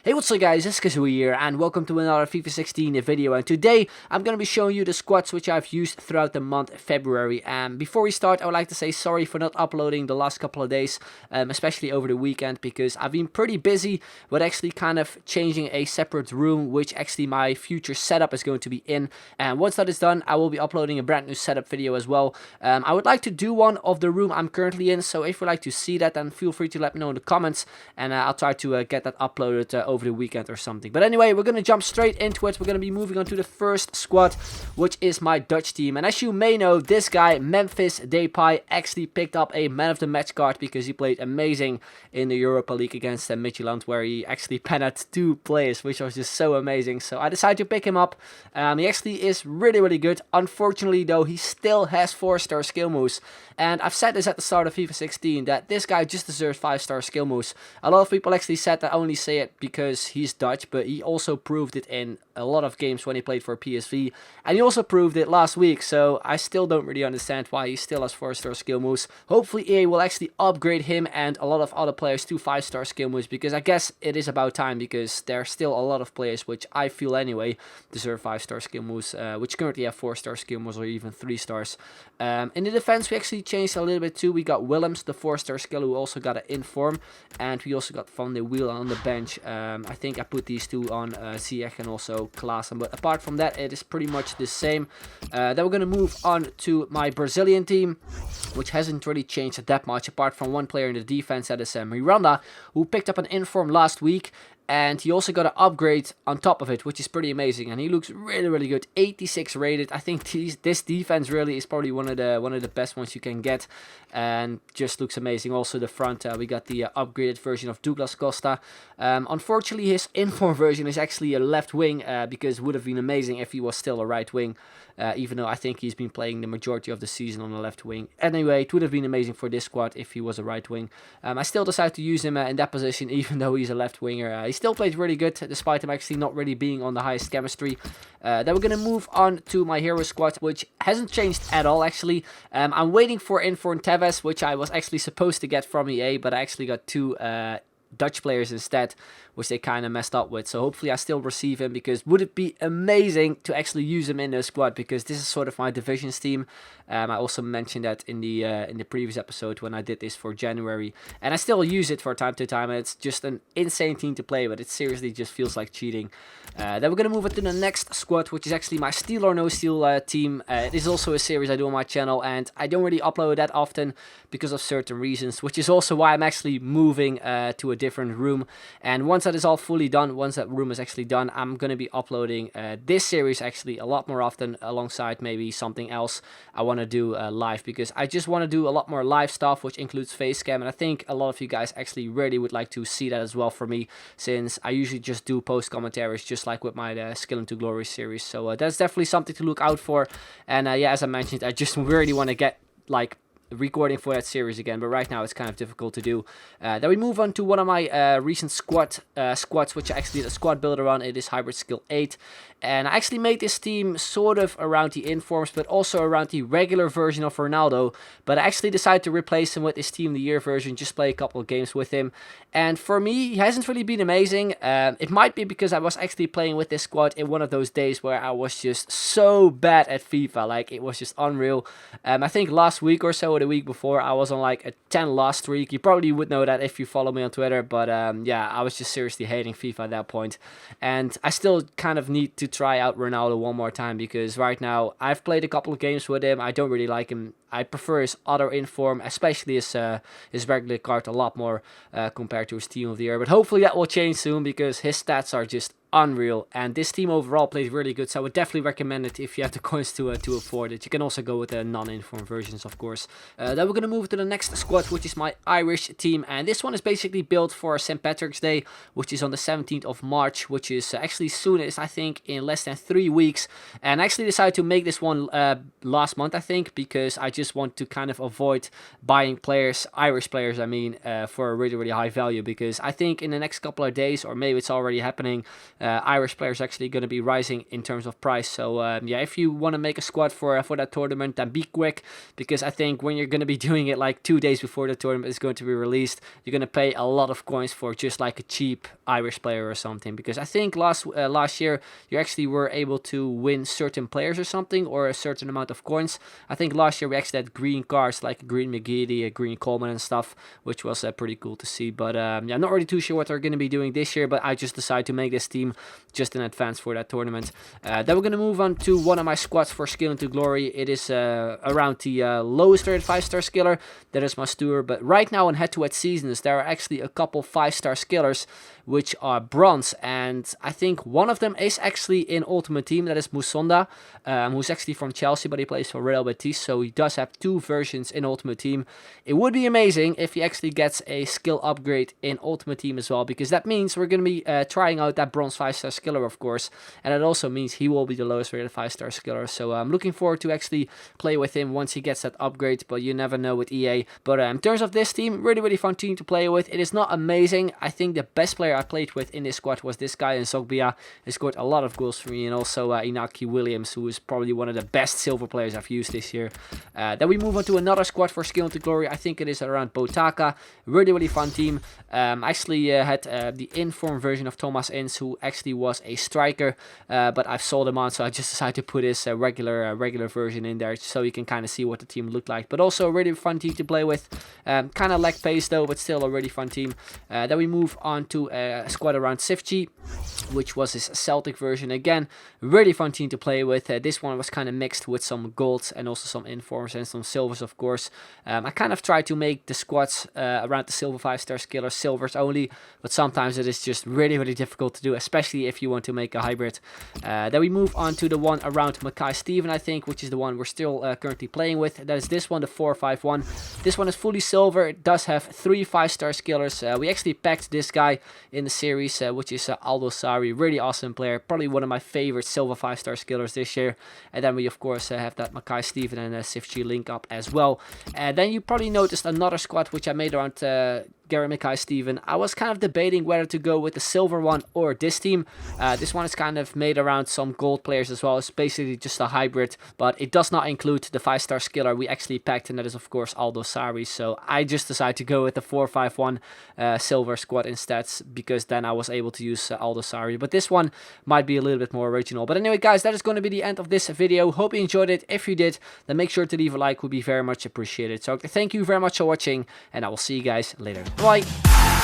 Hey, what's up guys, it's Kazoo here, and welcome to another FIFA 16 video, and today I'm going to be showing you the squads which I've used throughout the month February. And before we start, I would like to say sorry for not uploading the last couple of days, especially over the weekend, because I've been pretty busy with actually kind of changing a separate room, which actually my future setup is going to be in. And once that is done, I will be uploading a brand new setup video as well. I would like to do one of the room I'm currently in, so if you'd like to see that, then feel free to let me know in the comments, and I'll try to get that uploaded over the weekend or something. But anyway, we're going to jump straight into it. We're going to be moving on to the first squad, which is my Dutch team. And as you may know, this guy, Memphis Depay, actually picked up a man of the match card because he played amazing in the Europa League against Midtjylland, where he actually penned 2 players, which was just so amazing. So I decided to pick him up. He actually is really good. Unfortunately though, he still has 4-star skill moves. And I've said this at the start of FIFA 16, that this guy just deserves 5-star skill moves. A lot of people actually said that I only say it because he's Dutch, but he also proved it in a lot of games when he played for PSV, and he also proved it last week, so I still don't really understand why he still has 4-star skill moves. Hopefully EA will actually upgrade him and a lot of other players to 5-star skill moves, because I guess it is about time, because there are still a lot of players, which I feel anyway, deserve 5-star skill moves, which currently have 4-star skill moves or even 3 stars. In the defense, we actually changed a little bit too. We got Willems, the 4-star skill, who also got an inform, and we also got Van de Wiel on the bench. I think I put these two on Ziyech and also Klaassen, but apart from that, it is pretty much the same. Then we're going to move on to my Brazilian team, which hasn't really changed that much, apart from one player in the defense, that is Miranda, who picked up an inform last week. And he also got an upgrade on top of it, which is pretty amazing. And he looks really good. 86 rated. I think this defense really is probably one of the best ones you can get, and just looks amazing. Also the front, we got the upgraded version of Douglas Costa. Unfortunately, his inform version is actually a left wing, because it would have been amazing if he was still a right wing. Even though I think he's been playing the majority of the season on the left wing. Anyway, it would have been amazing for this squad if he was a right wing. I still decided to use him in that position, even though he's a left winger. He still plays really good, despite him actually not really being on the highest chemistry. Then we're going to move on to my hero squad, which hasn't changed at all, actually. I'm waiting for Inform Tevez, which I was actually supposed to get from EA, but I actually got 2 Dutch players instead, which they kind of messed up with. So hopefully I still receive him, because would it be amazing to actually use him in the squad, because this is sort of my divisions team. I also mentioned that in the previous episode when I did this for January, and I still use it from time to time, and it's just an insane team to play, but it seriously just feels like cheating. Then we're going to move on to the next squad, which is actually my Steal or No Steal team. It is also a series I do on my channel, and I don't really upload that often because of certain reasons, which is also why I'm actually moving to a different room. And once that is all fully done, once that room is actually done, I'm going to be uploading this series actually a lot more often, alongside maybe something else I want to do live, because I just want to do a lot more live stuff, which includes face cam, and I think a lot of you guys actually really would like to see that as well for me, since I usually just do post commentaries just like with my Skill into Glory series. So that's definitely something to look out for. And yeah, as I mentioned, I just really want to get like recording for that series again, but right now it's kind of difficult to do. Then we move on to one of my recent squads, which I actually did a squad builder on. It is Hybrid Skill 8, and I actually made this team sort of around the informs, but also around the regular version of Ronaldo. But I actually decided to replace him with this Team of the Year version, just play a couple of games with him. And for me, he hasn't really been amazing. It might be because I was actually playing with this squad in one of those days where I was just so bad at FIFA, like it was just unreal. I think last week or so, or the week before, I was on like a 10 loss streak. You probably would know that if you follow me on Twitter, but yeah, I was just seriously hating FIFA at that point. And I still kind of need to try out Ronaldo one more time, because right now I've played a couple of games with him. I don't really like him. I prefer his other inform, especially his regular card, a lot more compared to his Team of the Year. But hopefully that will change soon, because his stats are just unreal, and this team overall plays really good, so I would definitely recommend it if you have the coins to afford it. You can also go with the non-inform versions, of course. Then we're going to move to the next squad, which is my Irish team, and this one is basically built for St. Patrick's Day, which is on the 17th of March, which is actually soon, is I think in less than 3 weeks. And I actually decided to make this one last month, I think, because I just want to kind of avoid buying players, Irish players I mean, for a really high value, because I think in the next couple of days, or maybe it's already happening, Irish players actually going to be rising in terms of price. So yeah, if you want to make a squad for that tournament, then be quick, because I think when you're going to be doing it like 2 days before the tournament is going to be released, you're going to pay a lot of coins for just like a cheap Irish player or something. Because I think last year you actually were able to win certain players or something, or a certain amount of coins. I think last year we actually had green cards like a green McGeady, a green Coleman and stuff, which was pretty cool to see. But yeah, I'm not really too sure what they're going to be doing this year, but I just decided to make this team just in advance for that tournament. Then we're going to move on to one of my squads for Skill into Glory. It is around the lowest rated 5-star skiller. That is my Stuart. But right now in head-to-head seasons, there are actually a couple 5-star skillers which are bronze, and I think one of them is actually in Ultimate Team. That is Musonda, who's actually from Chelsea, but he plays for Real Betis, so he does have 2 versions in Ultimate Team. It would be amazing if he actually gets a skill upgrade in Ultimate Team as well, because that means we're going to be trying out that bronze 5-star skiller, of course, and it also means he will be the lowest rated 5-star skiller. So I'm looking forward to actually play with him once he gets that upgrade, but you never know with EA. But in terms of this team, really fun team to play with. It is not amazing. I think the best player I played with in this squad was this guy in Zogbia. He scored a lot of goals for me, and also Inaki Williams, who is probably one of the best silver players I've used this year. Then we move on to another squad for Skill into Glory. I think it is around Botaka. Really fun team. Actually had the inform version of Thomas Ince, who actually was a striker, but I've sold him on, so I just decided to put his regular version in there, so you can kind of see what the team looked like. But also a really fun team to play with. Kind of lack pace though, but still a really fun team. Then we move on to a squad around Sifchi, which was his Celtic version. Again, really fun team to play with. This one was kind of mixed with some golds and also some informs and some silvers, of course. I kind of tried to make the squads around the silver 5-star skiller silvers only, but sometimes it is just really difficult to do, especially if you want to make a hybrid. Then we move on to the one around Makai Steven, I think, which is the one we're still currently playing with. That is this one, the 451. This one is fully silver. It does have 3 5-star skillers. We actually packed this guy in the series, which is Aldo Sari. Really awesome player, probably one of my favorite silver 5-star skillers this year. And then we of course have that Makai Steven and Sifchi link up as well. Then you probably noticed another squad which I made around Gary Makai Steven. I was kind of debating whether to go with the silver one or this team. This one is kind of made around some gold players as well. It's basically just a hybrid, but it does not include the 5-star skiller we actually packed, and that is of course Aldo Sari. So I just decided to go with the 451 silver squad instead, because then I was able to use Aldo Sari. But this one might be a little bit more original. But anyway guys, that is going to be the end of this video. Hope you enjoyed it. If you did, then make sure to leave a like, would be very much appreciated. So thank you very much for watching, and I will see you guys later. Bye.